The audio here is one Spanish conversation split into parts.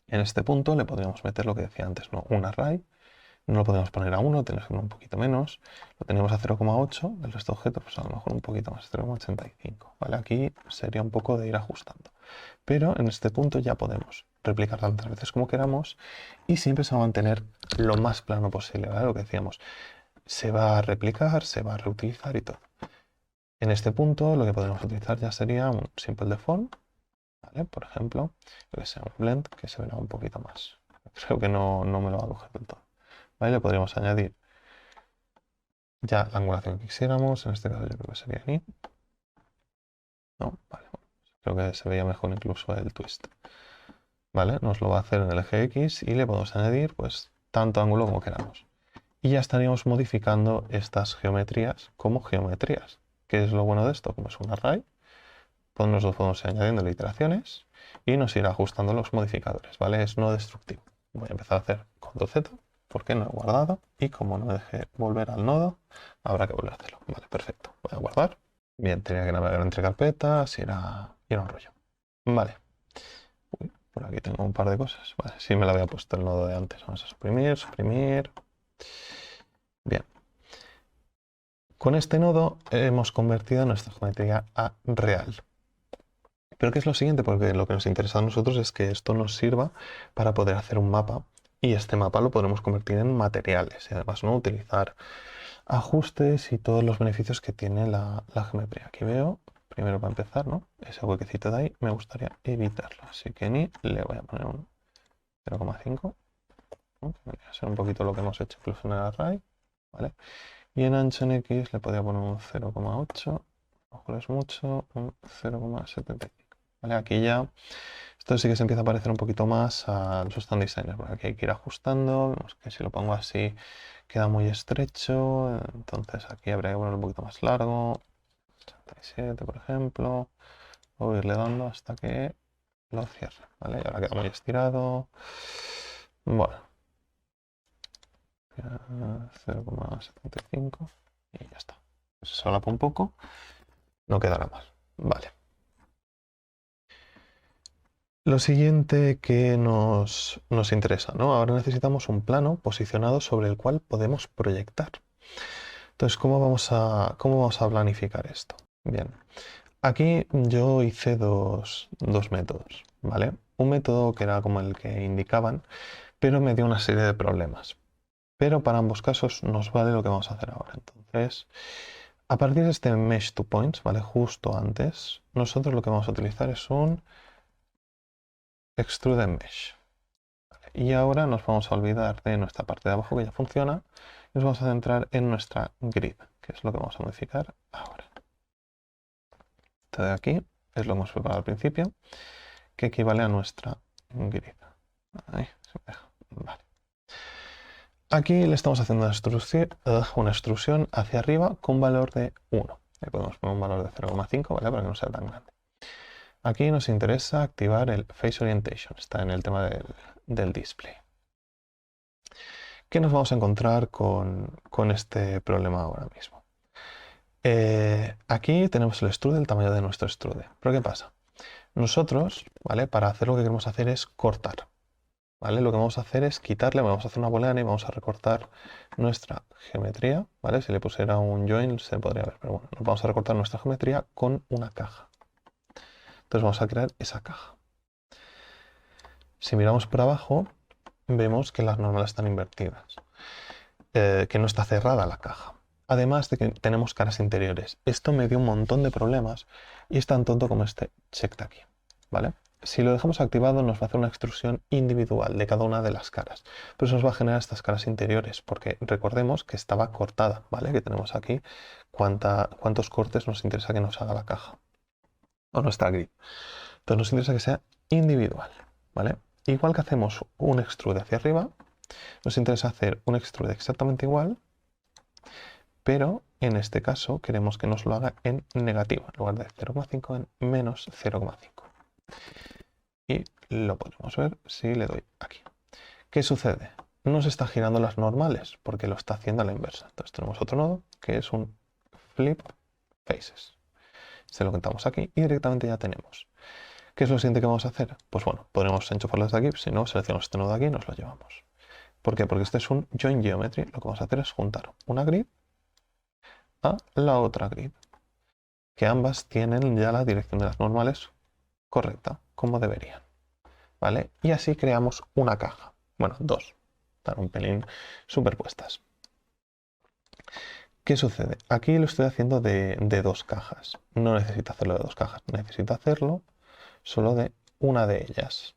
En este punto le podríamos meter lo que decía antes, ¿no? Un array. No lo podemos poner a 1, tenemos que poner un poquito menos. Lo tenemos a 0,8, el resto de objetos, pues a lo mejor un poquito más, 0,85. ¿Vale? Aquí sería un poco de ir ajustando. Pero en este punto ya podemos replicar tantas veces como queramos y siempre se va a mantener lo más plano posible, ¿vale? Lo que decíamos, se va a replicar, se va a reutilizar y todo. En este punto lo que podemos utilizar ya sería un simple default, ¿vale? Por ejemplo, que sea un blend que se verá un poquito más. Creo que no me lo va a coger del todo. ¿Vale? Le podríamos añadir ya la angulación que quisiéramos, en este caso yo creo que sería ni. No, vale, creo que se veía mejor incluso el twist. ¿Vale? Nos lo va a hacer en el eje X y le podemos añadir pues tanto ángulo como queramos. Y ya estaríamos modificando estas geometrías como geometrías. ¿Qué es lo bueno de esto? Como es un array, pues nos lo podemos ir añadiendo iteraciones y nos irá ajustando los modificadores, ¿vale? Es no destructivo. Voy a empezar a hacer Ctrl Z porque no he guardado y como no dejé volver al nodo, habrá que volver a hacerlo. Vale, perfecto. Voy a guardar. Bien, tenía que navegar entre carpetas y era un rollo. Vale. Uy, por aquí tengo un par de cosas. Vale, sí me la había puesto el nodo de antes. Vamos a suprimir, suprimir. Bien. Con este nodo hemos convertido nuestra geometría a real. Pero ¿qué es lo siguiente? Porque lo que nos interesa a nosotros es que esto nos sirva para poder hacer un mapa y este mapa lo podremos convertir en materiales y además no utilizar ajustes y todos los beneficios que tiene la geometría. Aquí veo, primero para empezar, ¿no? Ese huequecito de ahí me gustaría evitarlo, así que ni le voy a poner un 0,5, ¿no? Que vendría a ser un poquito lo que hemos hecho incluso en el array, ¿vale? Y en ancho en X le podría poner un 0,8, ojo, es mucho, un 0,75. ¿Vale? Aquí ya, esto sí que se empieza a parecer un poquito más a los stand designers, porque aquí hay que ir ajustando, vemos que si lo pongo así queda muy estrecho, entonces aquí habría que ponerlo un poquito más largo, 87 por ejemplo, o irle dando hasta que lo cierre, ¿vale? Y ahora queda muy estirado, bueno, 0,75 y ya está. Se solapa un poco, no quedará mal, vale. Lo siguiente que nos interesa, ¿no? Ahora necesitamos un plano posicionado sobre el cual podemos proyectar. Entonces, ¿cómo vamos a planificar esto? Bien, aquí yo hice dos métodos, ¿vale? Un método que era como el que indicaban, pero me dio una serie de problemas. Pero para ambos casos nos vale lo que vamos a hacer ahora. Entonces, a partir de este Mesh to Points, ¿vale? Justo antes, nosotros lo que vamos a utilizar es un Extrude Mesh. Y ahora nos vamos a olvidar de nuestra parte de abajo que ya funciona y nos vamos a centrar en nuestra grid, que es lo que vamos a modificar ahora. Esto de aquí es lo que hemos preparado al principio, que equivale a nuestra grid. Ahí, se me deja. Vale. Aquí le estamos haciendo una extrusión hacia arriba con valor de 1. Le podemos poner un valor de 0,5, ¿vale? Para que no sea tan grande. Aquí nos interesa activar el Face Orientation, está en el tema del display. ¿Qué nos vamos a encontrar con este problema ahora mismo? Aquí tenemos el extrude, el tamaño de nuestro extrude. ¿Pero qué pasa? Nosotros, ¿vale? Para hacer lo que queremos hacer es cortar, ¿vale? Lo que vamos a hacer es quitarle, vamos a hacer una booleana y vamos a recortar nuestra geometría, ¿vale? Si le pusiera un join se podría ver, pero bueno, nos vamos a recortar nuestra geometría con una caja. Entonces vamos a crear esa caja. Si miramos por abajo, vemos que las normales están invertidas, que no está cerrada la caja. Además de que tenemos caras interiores. Esto me dio un montón de problemas y es tan tonto como este check de aquí, ¿vale? Si lo dejamos activado nos va a hacer una extrusión individual de cada una de las caras. Pero eso nos va a generar estas caras interiores porque recordemos que estaba cortada, ¿vale? Que tenemos aquí cuántos cortes nos interesa que nos haga la caja o nuestra grid. Entonces nos interesa que sea individual, ¿vale? Igual que hacemos un extrude hacia arriba, nos interesa hacer un extrude exactamente igual, pero en este caso queremos que nos lo haga en negativo, en lugar de 0,5 en menos 0,5. Y lo podemos ver si le doy aquí. ¿Qué sucede? No se está girando las normales porque lo está haciendo a la inversa. Entonces tenemos otro nodo que es un flip faces. Se lo contamos aquí y directamente ya tenemos ¿Qué es lo siguiente que vamos a hacer? Pues bueno, podremos enchufarlas de aquí, si no, seleccionamos este nodo de aquí y nos lo llevamos. ¿Por qué? Porque este es un Join Geometry. Lo que vamos a hacer es juntar una grid a la otra grid, que ambas tienen ya la dirección de las normales correcta, como deberían, ¿vale? Y así creamos una caja. Bueno, dos. Están un pelín superpuestas. ¿Qué sucede? Aquí lo estoy haciendo de dos cajas. No necesito hacerlo de dos cajas, necesito hacerlo solo de una de ellas,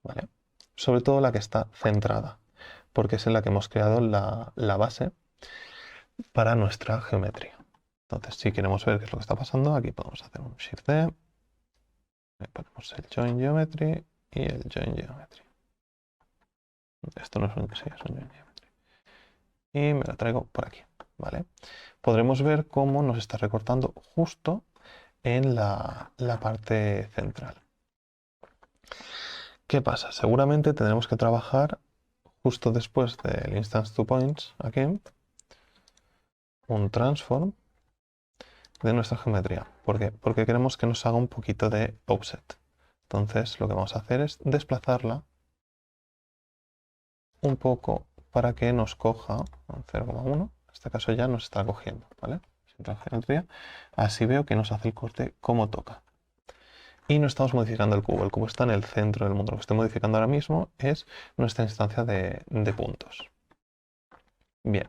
¿vale? Sobre todo la que está centrada, porque es en la que hemos creado la base para nuestra geometría. Entonces, si queremos ver qué es lo que está pasando, aquí podemos hacer un Shift-D, ponemos el Join Geometry y el Join Geometry. Esto no es un, sí, es un Join Geometry. Y me lo traigo por aquí, ¿vale? Podremos ver cómo nos está recortando justo en la parte central. ¿Qué pasa? Seguramente tendremos que trabajar justo después del Instance 2Points, aquí, un transform de nuestra geometría. ¿Por qué? Porque queremos que nos haga un poquito de offset. Entonces lo que vamos a hacer es desplazarla un poco para que nos coja 0,1. En este caso ya nos está cogiendo, ¿vale? Geometría. Así veo que nos hace el corte como toca. Y no estamos modificando el cubo. El cubo está en el centro del mundo. Lo que estoy modificando ahora mismo es nuestra instancia de puntos. Bien.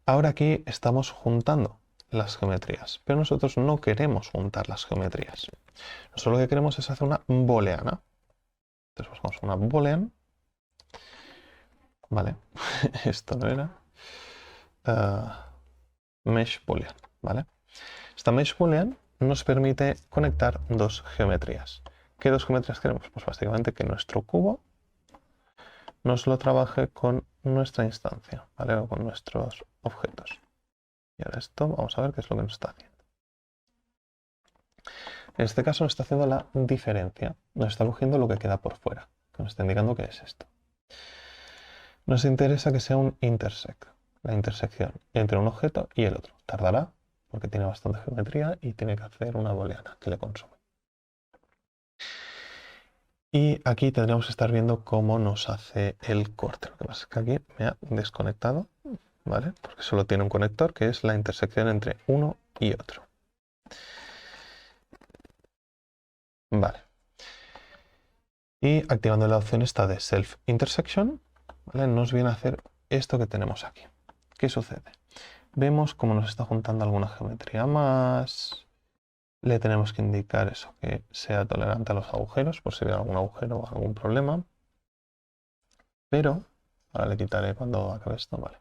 Ahora aquí estamos juntando las geometrías, pero nosotros no queremos juntar las geometrías. Nosotros lo que queremos es hacer una booleana. Entonces buscamos una boolean. Vale, esto no era. Mesh boolean, ¿vale? Esta mesh boolean nos permite conectar dos geometrías. ¿Qué dos geometrías queremos? Pues básicamente que nuestro cubo nos lo trabaje con nuestra instancia, ¿vale? O con nuestros objetos. Y ahora esto, vamos a ver qué es lo que nos está haciendo. En este caso nos está haciendo la diferencia. Nos está cogiendo lo que queda por fuera, que nos está indicando qué es esto. Nos interesa que sea un intersect, la intersección entre un objeto y el otro. Tardará, porque tiene bastante geometría y tiene que hacer una booleana que le consume. Y aquí tendríamos que estar viendo cómo nos hace el corte. Lo que pasa es que aquí me ha desconectado, ¿vale? Porque solo tiene un conector que es la intersección entre uno y otro. Vale. Y activando la opción esta de Self Intersection, ¿vale? Nos viene a hacer esto que tenemos aquí. ¿Qué sucede? Vemos cómo nos está juntando alguna geometría más. Le tenemos que indicar eso, que sea tolerante a los agujeros, por si hubiera algún agujero o algún problema. Pero, ahora le quitaré cuando acabe esto, vale.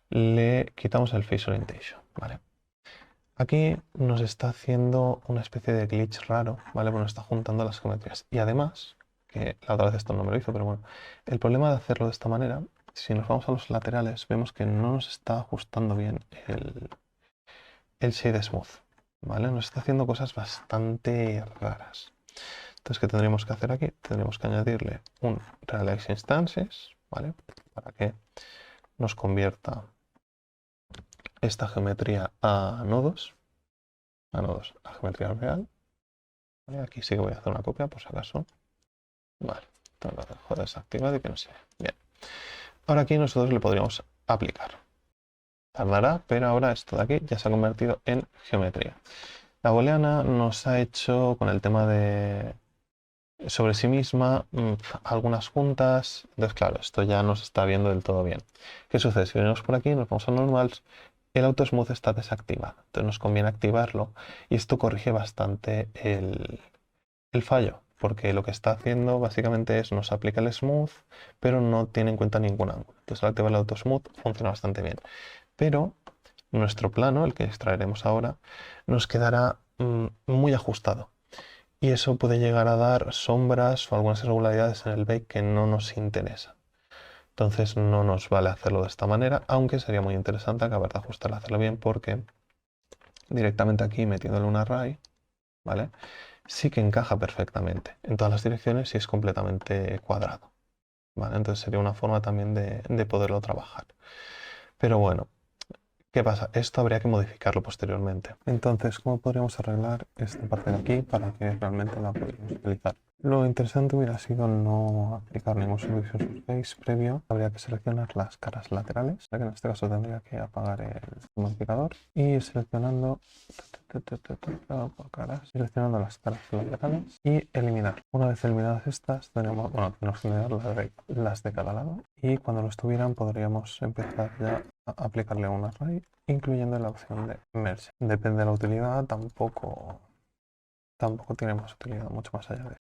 Le quitamos el Face Orientation, ¿vale? Aquí nos está haciendo una especie de glitch raro, ¿vale? Porque nos está juntando las geometrías. Y además, que la otra vez esto no me lo hizo, pero bueno, el problema de hacerlo de esta manera, si nos vamos a los laterales, vemos que no nos está ajustando bien el Shade Smooth, ¿vale? Nos está haciendo cosas bastante raras. Entonces, ¿qué tendríamos que hacer aquí? Tendríamos que añadirle un Realize Instances, ¿vale? Para que nos convierta esta geometría a nodos, a geometría real. ¿Vale? Aquí sí que voy a hacer una copia por si acaso. Vale, tengo que dejar desactivado y que no se vea. Bien. Ahora aquí nosotros le podríamos aplicar. Tardará, pero ahora esto de aquí ya se ha convertido en geometría. La booleana nos ha hecho con el tema de sobre sí misma algunas juntas. Entonces, claro, esto ya no se está viendo del todo bien. ¿Qué sucede? Si venimos por aquí, nos vamos a normals, el auto smooth está desactivado. Entonces nos conviene activarlo y esto corrige bastante el fallo, porque lo que está haciendo básicamente es nos aplica el smooth, pero no tiene en cuenta ningún ángulo. Entonces al activar el auto smooth funciona bastante bien. Pero nuestro plano, el que extraeremos ahora, nos quedará muy ajustado. Y eso puede llegar a dar sombras o algunas irregularidades en el bake que no nos interesa. Entonces no nos vale hacerlo de esta manera, aunque sería muy interesante acabar de ajustarlo, hacerlo bien, porque directamente aquí metiéndole un array, ¿vale? Sí que encaja perfectamente en todas las direcciones y es completamente cuadrado, ¿vale? Entonces sería una forma también de poderlo trabajar. Pero bueno, ¿Qué pasa? Esto habría que modificarlo posteriormente. Entonces, ¿cómo podríamos arreglar esta parte de aquí para que realmente la pudiéramos utilizar? Lo interesante hubiera sido no aplicar ningún servicio surface previo. Habría que seleccionar las caras laterales, que en este caso tendría que apagar el modificador y ir seleccionando por caras, seleccionando las caras laterales y eliminar. Una vez eliminadas estas, tenemos que eliminar las de cada lado y cuando lo estuvieran podríamos empezar ya a aplicarle un array, incluyendo la opción de merge. Depende de la utilidad, tampoco tiene más utilidad mucho más allá de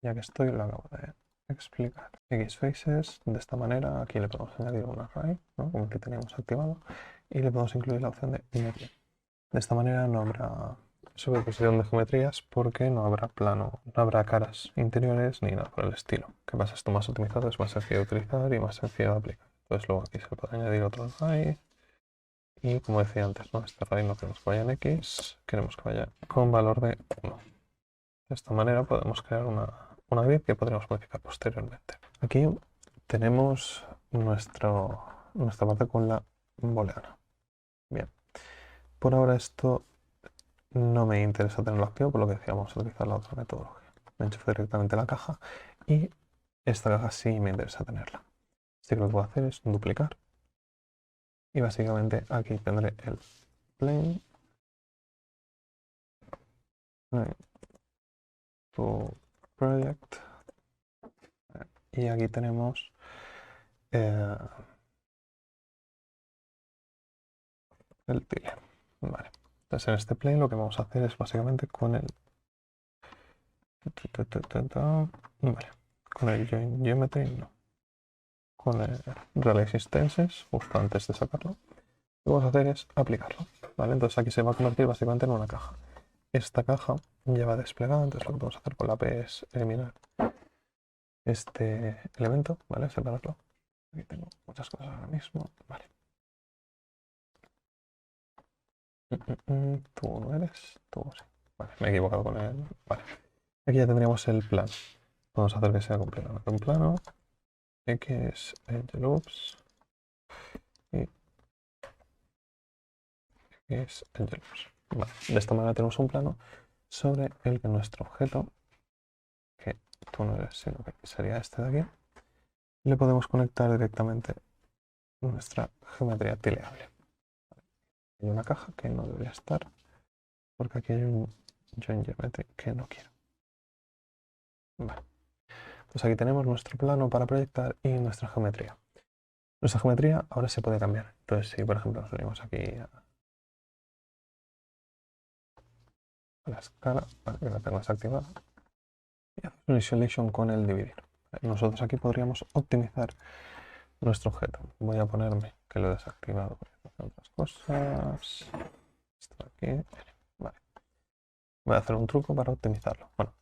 ya que estoy lo acabo de explicar. Xfaces de esta manera, aquí le podemos añadir un array, ¿no? Como el que teníamos activado, y le podemos incluir la opción de merge. De esta manera no habrá superposición de geometrías porque no habrá plano, no habrá caras interiores ni nada por el estilo. ¿Qué pasa? Esto más optimizado es más sencillo de utilizar y más sencillo de aplicar. Entonces luego aquí se le puede añadir otro array. Y como decía antes, ¿no? Este array no queremos que vaya en X, queremos que vaya con valor de 1. De esta manera podemos crear una grid que podremos modificar posteriormente. Aquí tenemos nuestra parte con la booleana. Bien, por ahora esto no me interesa tenerlo activo, por lo que decíamos utilizar la otra metodología. Me enchufo directamente la caja y esta caja sí me interesa tenerla. Así que lo que puedo hacer es duplicar y básicamente aquí tendré el plane to project y aquí tenemos el tile. Vale. Entonces en este plane lo que vamos a hacer es básicamente con el vale, con el join geometry no, con el relay existences justo antes de sacarlo. Lo que vamos a hacer es aplicarlo, ¿vale? Entonces aquí se va a convertir básicamente en una caja. Esta caja ya va desplegada, entonces lo que vamos a hacer con la P es eliminar este elemento, ¿vale? Separarlo. Aquí tengo muchas cosas ahora mismo, vale. Tú no eres, tú sí. Vale, me he equivocado con él. Vale. Aquí ya tendríamos el plano. Vamos a hacer que sea completamente un plano. X, edge loops. Y X, edge loops. Vale. De esta manera tenemos un plano sobre el que nuestro objeto, que tú no eres, sino que sería este de aquí, le podemos conectar directamente nuestra geometría tileable. Hay una caja que no debería estar, porque aquí hay un join geometry que no quiero. Vale. Pues aquí tenemos nuestro plano para proyectar y nuestra geometría. Nuestra geometría ahora se puede cambiar. Entonces, si por ejemplo nos venimos aquí a la escala, vale, que la tengo desactivada, y hacemos un isolation con el dividir. Nosotros aquí podríamos optimizar nuestro objeto. Voy a ponerme que lo he desactivado para hacer otras cosas. Esto aquí. Vale. Voy a hacer un truco para optimizarlo. Bueno,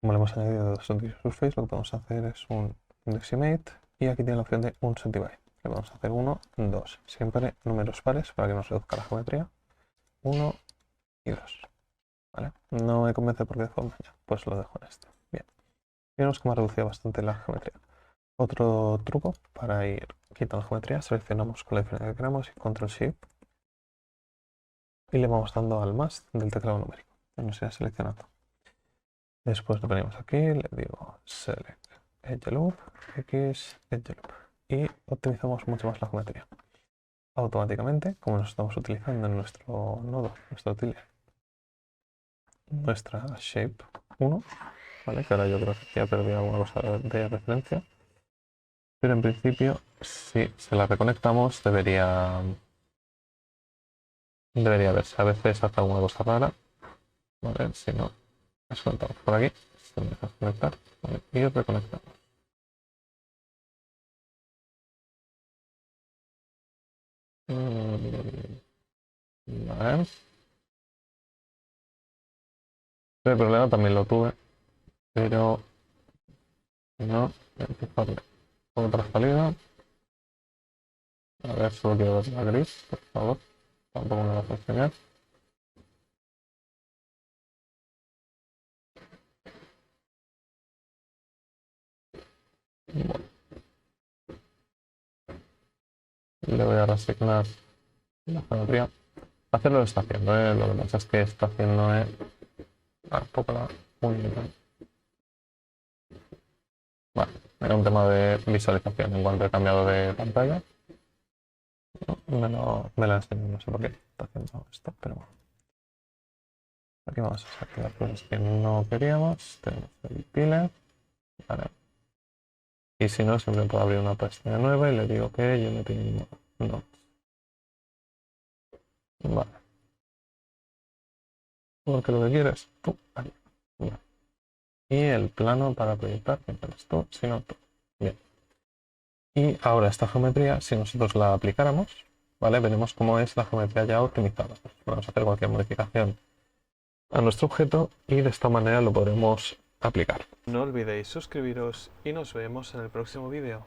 como le hemos añadido dos surface, lo que podemos hacer es un indeximate y aquí tiene la opción de un centibyte. Le vamos a hacer 1, 2. Siempre números pares para que nos reduzca la geometría. 1 y 2. ¿Vale? No me convence por qué de forma ya. Pues lo dejo en esto. Bien. Vemos que me ha reducido bastante la geometría. Otro truco para ir quitando geometría, seleccionamos con la diferencia que queramos y Control Shift y le vamos dando al más del teclado numérico. Que nos irá seleccionando. Después lo ponemos aquí, le digo Select Edge Loop, X Edge Loop y optimizamos mucho más la geometría. Automáticamente, como nos estamos utilizando en nuestro nodo, nuestro tile, nuestra Shape 1, ¿vale? Que ahora yo creo que ya he perdido alguna cosa de referencia. Pero en principio, si se la reconectamos, debería verse. A veces hace alguna cosa rara. ¿Vale? Si no, nos conectamos por aquí. Se me deja conectar. ¿Vale? Y reconectamos. Vale. El problema también lo tuve, pero no. Voy a empezarle otra salida. A ver, solo quiero ver la gris, por favor. Tampoco me va a funcionar. Bueno, le voy a reasignar la geometría. Hacerlo lo está haciendo, lo que pasa es que está haciendo un poco la única. Vale, era un tema de visualización en cuanto he cambiado de pantalla. Me la enseño, no sé por qué está haciendo esto, pero bueno. Aquí vamos a sacar las cosas que no queríamos. Tenemos el piler. Vale. Y si no, siempre puedo abrir una pestaña nueva y le digo que yo no tengo no. Vale. Porque lo que quiero es ahí. Vale. Y el plano para proyectar, que no es esto, sino todo. Bien. Y ahora esta geometría, si nosotros la aplicáramos, ¿vale? Veremos cómo es la geometría ya optimizada. Podemos hacer cualquier modificación a nuestro objeto y de esta manera lo podremos aplicar. No olvidéis suscribiros y nos vemos en el próximo vídeo.